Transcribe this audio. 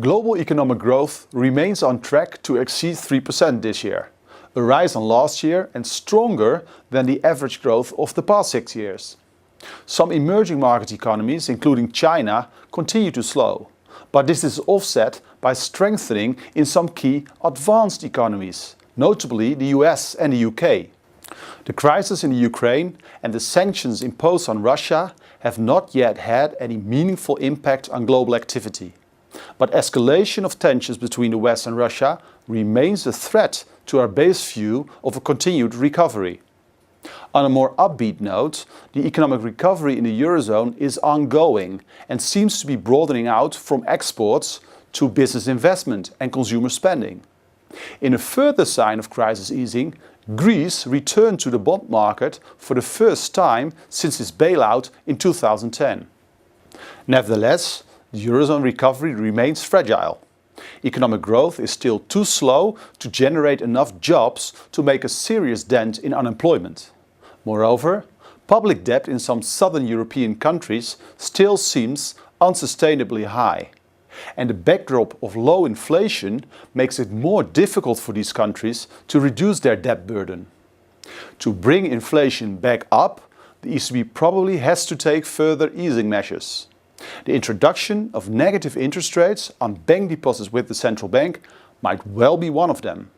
Global economic growth remains on track to exceed 3% this year, a rise on last year and stronger than the average growth of the past 6 years. Some emerging market economies, including China, continue to slow, but this is offset by strengthening in some key advanced economies, notably the US and the UK. The crisis in the Ukraine and the sanctions imposed on Russia have not yet had any meaningful impact on global activity. But escalation of tensions between the West and Russia remains a threat to our base view of a continued recovery. On a more upbeat note, the economic recovery in the Eurozone is ongoing and seems to be broadening out from exports to business investment and consumer spending. In a further sign of crisis easing, Greece returned to the bond market for the first time since its bailout in 2010. Nevertheless, the Eurozone recovery remains fragile. Economic growth is still too slow to generate enough jobs to make a serious dent in unemployment. Moreover, public debt in some southern European countries still seems unsustainably high. And the backdrop of low inflation makes it more difficult for these countries to reduce their debt burden. To bring inflation back up, the ECB probably has to take further easing measures. The introduction of negative interest rates on bank deposits with the central bank might well be one of them.